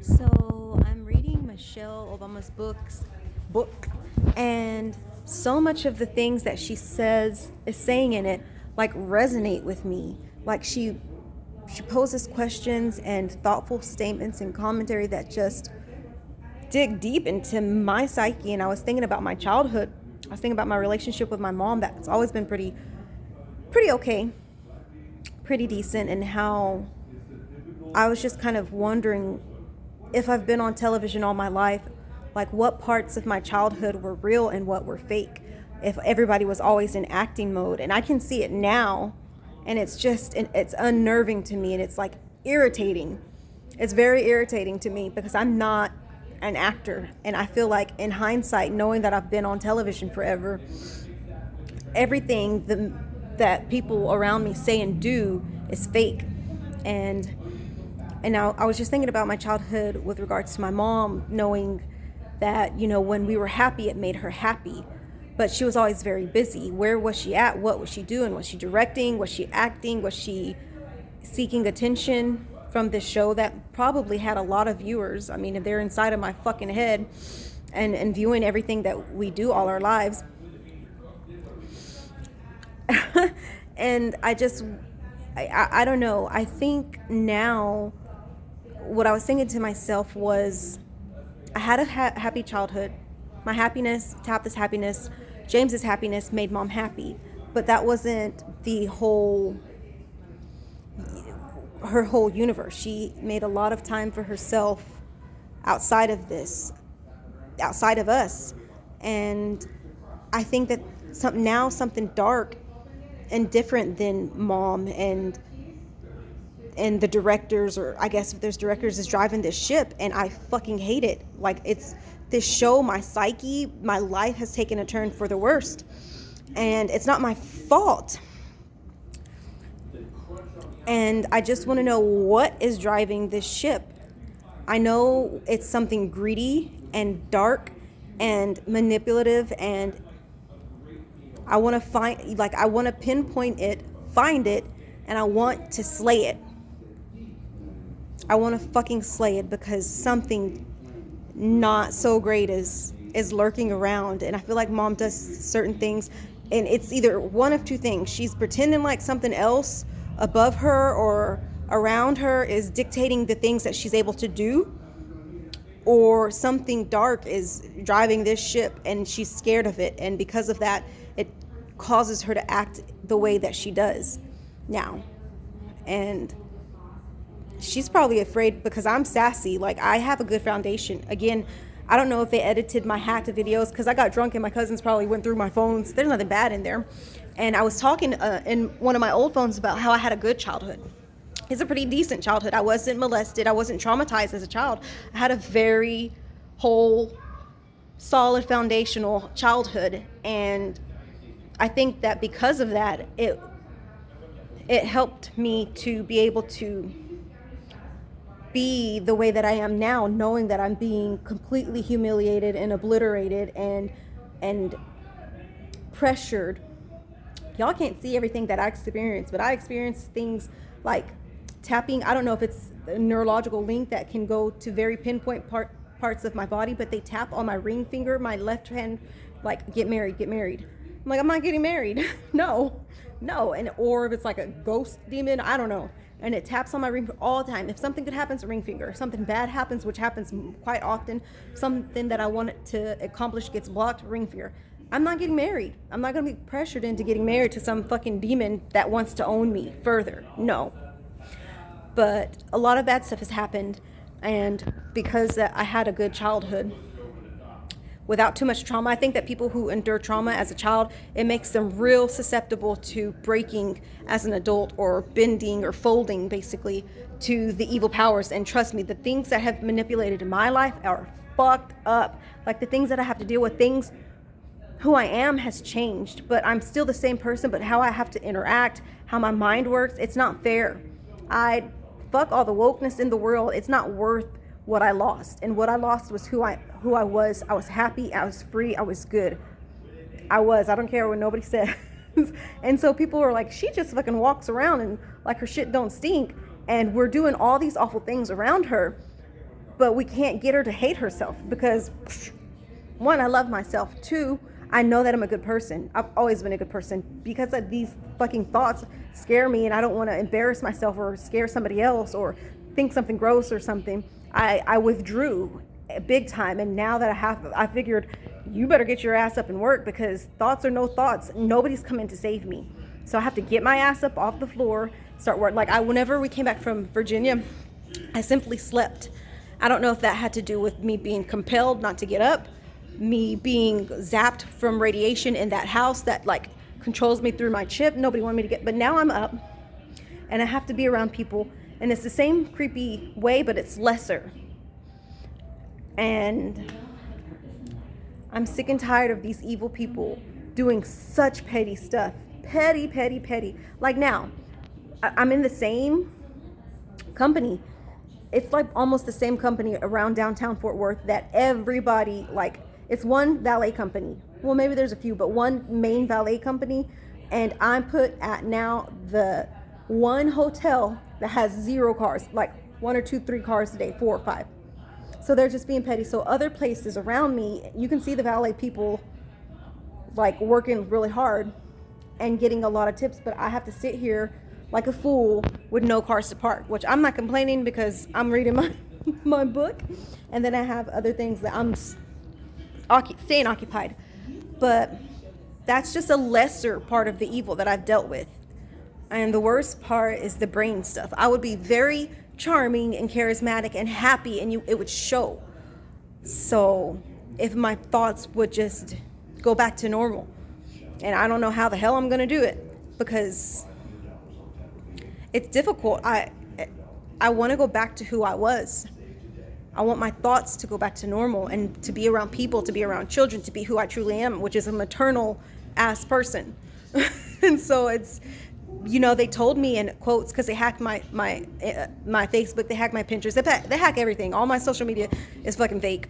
So I'm reading Michelle Obama's book, and so much of the things that she says is saying in it like resonate with me. Like she poses questions and thoughtful statements and commentary that just dig deep into my psyche. And I was thinking about my childhood. I was thinking about my relationship with my mom that's always been pretty okay, pretty decent, and how I was just kind of wondering if I've been on television all my life, like what parts of my childhood were real and what were fake. If everybody was always in acting mode, and I can see it now, and it's unnerving to me, and it's like irritating. It's very irritating to me because I'm not an actor, and I feel like in hindsight, knowing that I've been on television forever, that people around me say and do is fake. And now I was just thinking about my childhood with regards to my mom, knowing that, when we were happy, it made her happy. But she was always very busy. Where was she at? What was she doing? Was she directing? Was she acting? Was she seeking attention from this show that probably had a lot of viewers? I mean, they're inside of my fucking head and viewing everything that we do all our lives. And I don't know. I think now what I was thinking to myself was I had a happy childhood. My happiness, Tabitha's happiness, James's happiness made mom happy. But that wasn't her whole universe. She made a lot of time for herself outside of outside of us. And I think that something dark and different than mom and the directors, or I guess if there's directors, is driving this ship, and I fucking hate it. Like, it's this show, my psyche, my life has taken a turn for the worst, and it's not my fault. And I just want to know what is driving this ship. I know it's something greedy and dark and manipulative, and I want to pinpoint it, find it, and I want to slay it. I want to fucking slay it, because something not so great is lurking around. And I feel like mom does certain things, and it's either one of two things. She's pretending like something else above her or around her is dictating the things that she's able to do, or something dark is driving this ship and she's scared of it, and because of that it causes her to act the way that she does now. And she's probably afraid because I'm sassy. Like, I have a good foundation. Again, I don't know if they edited my hacked videos, because I got drunk and my cousins probably went through my phones. There's nothing bad in there. And I was talking in one of my old phones about how I had a good childhood. It's a pretty decent childhood. I wasn't molested. I wasn't traumatized as a child. I had a very whole, solid, foundational childhood. And I think that because of that, it helped me to be able to be the way that I am now, knowing that I'm being completely humiliated and obliterated and pressured. Y'all can't see everything that I experienced, but I experienced things like tapping. I don't know if it's a neurological link that can go to very pinpoint parts of my body, but they tap on my ring finger, my left hand, like, get married. I'm like, I'm not getting married. No. And or if it's like a ghost demon, I don't know. And it taps on my ring finger all the time. If something good happens, ring finger. If something bad happens, which happens quite often, something that I want it to accomplish gets blocked, ring finger. I'm not getting married. I'm not going to be pressured into getting married to some fucking demon that wants to own me further. No. But a lot of bad stuff has happened, and because I had a good childhood without too much trauma. I think that people who endure trauma as a child, it makes them real susceptible to breaking as an adult, or bending or folding basically to the evil powers. And trust me, the things that have manipulated in my life are fucked up. Like, the things that I have to deal with, who I am has changed, but I'm still the same person, but how I have to interact, how my mind works, it's not fair. Fuck all the wokeness in the world. It's not worth what I lost. And what I lost was who I was. I was happy, I was free, I was good. I don't care what nobody says. And so people are like, she just fucking walks around and like her shit don't stink, and we're doing all these awful things around her. but we can't get her to hate herself because, one, I love myself. Two, I know that I'm a good person. I've always been a good person. Because of these fucking thoughts scare me and I don't want to embarrass myself or scare somebody else or think something gross or something, I withdrew big time. And now that I figured you better get your ass up and work, because thoughts or no thoughts, nobody's coming to save me. So I have to get my ass up off the floor, start work. Like whenever we came back from Virginia, I simply slept. I don't know if that had to do with me being compelled not to get up, me being zapped from radiation in that house that like controls me through my chip. Nobody wanted me to get, but now I'm up and I have to be around people, and it's the same creepy way, but it's lesser. And I'm sick and tired of these evil people doing such petty stuff. Petty. Like now, I'm in the same company. It's like almost the same company around downtown Fort Worth that everybody, like, it's one valet company. Well, maybe there's a few, but one main valet company. And I'm put at now the one hotel that has 0 cars, like 1 or 2, 3 cars a day, 4 or 5. So they're just being petty. So other places around me, you can see the valet people like working really hard and getting a lot of tips, but I have to sit here like a fool with no cars to park, which I'm not complaining because I'm reading my book, and then I have other things that I'm staying occupied. But that's just a lesser part of the evil that I've dealt with. And the worst part is the brain stuff. I would be very charming and charismatic and happy, and it would show. So if my thoughts would just go back to normal, and I don't know how the hell I'm gonna do it, because it's difficult. I want to go back to who I was. I want my thoughts to go back to normal and to be around people, to be around children, to be who I truly am, which is a maternal ass person. And so it's, they told me in quotes, because they hacked my Facebook, they hacked my Pinterest, they hack everything. All my social media is fucking fake.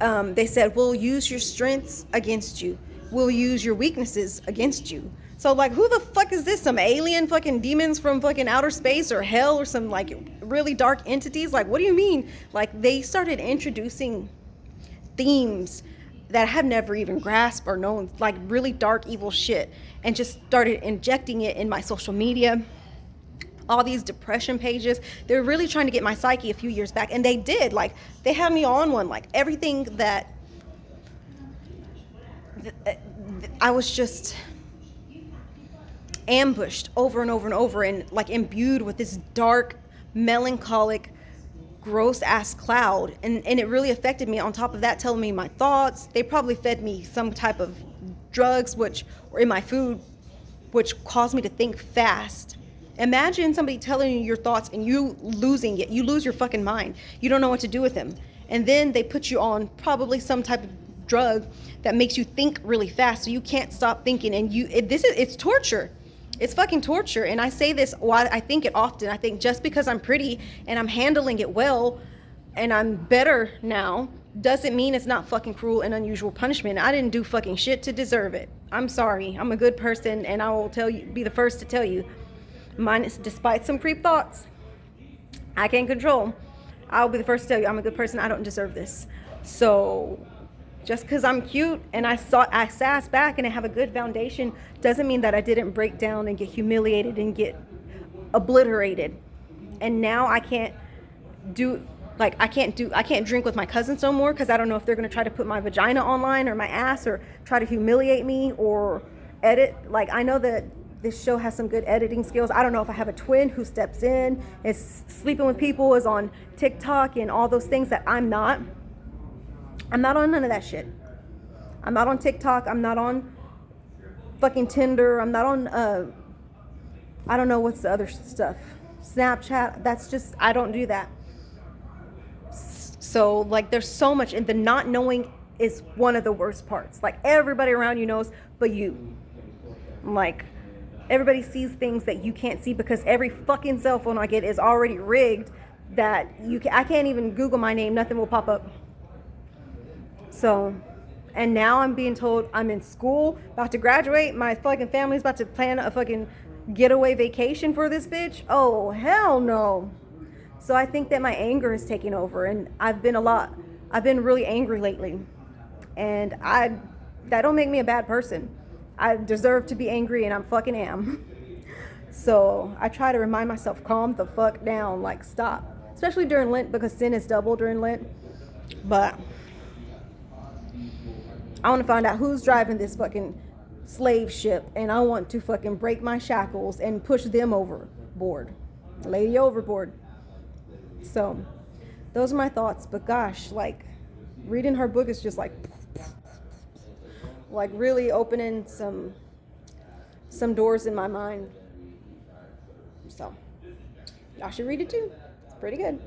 They said, we'll use your strengths against you. We'll use your weaknesses against you. So like, who the fuck is this? Some alien fucking demons from fucking outer space or hell, or some like really dark entities? Like, what do you mean? Like, they started introducing themes that I have never even grasped or known, like really dark, evil shit, and just started injecting it in my social media. All these depression pages. They were really trying to get my psyche a few years back, and they did. Like, they had me on one. Like, everything that I was just ambushed over and over and over, and like imbued with this dark, melancholic, gross ass cloud, and it really affected me. On top of that, telling me my thoughts. They probably fed me some type of drugs or in my food, which caused me to think fast. Imagine somebody telling you your thoughts and you losing it. You lose your fucking mind. You don't know what to do with them. And then they put you on probably some type of drug that makes you think really fast, so you can't stop thinking. And it's torture. It's fucking torture. And I say this, I think it often. I think just because I'm pretty and I'm handling it well and I'm better now doesn't mean it's not fucking cruel and unusual punishment. I didn't do fucking shit to deserve it. I'm sorry. I'm a good person, and I will be the first to tell you. Despite some creep thoughts I can't control, I'll be the first to tell you I'm a good person. I don't deserve this. So just because I'm cute and I sass back and I have a good foundation doesn't mean that I didn't break down and get humiliated and get obliterated. And now I can't drink with my cousins no more, because I don't know if they're going to try to put my vagina online or my ass or try to humiliate me or edit. Like, I know that this show has some good editing skills. I don't know if I have a twin who steps in, is sleeping with people, is on TikTok and all those things that I'm not. I'm not on none of that shit. I'm not on TikTok. I'm not on fucking Tinder. I'm not on, I don't know what's the other stuff. Snapchat. That's just, I don't do that. So, like, there's so much, and the not knowing is one of the worst parts. Like, everybody around you knows, but you. Like, everybody sees things that you can't see, because every fucking cell phone I get is already rigged that I can't even Google my name. Nothing will pop up. So, and now I'm being told I'm in school, about to graduate. My fucking family's about to plan a fucking getaway vacation for this bitch. Oh, hell no. So I think that my anger is taking over, and I've been really angry lately. And that don't make me a bad person. I deserve to be angry, and I'm fucking am. So I try to remind myself, calm the fuck down, like stop. Especially during Lent, because sin is double during Lent. But I want to find out who's driving this fucking slave ship, and I want to fucking break my shackles and push them overboard. Lady overboard. So those are my thoughts. But gosh, like reading her book is just like really opening some doors in my mind. So y'all should read it too. It's pretty good.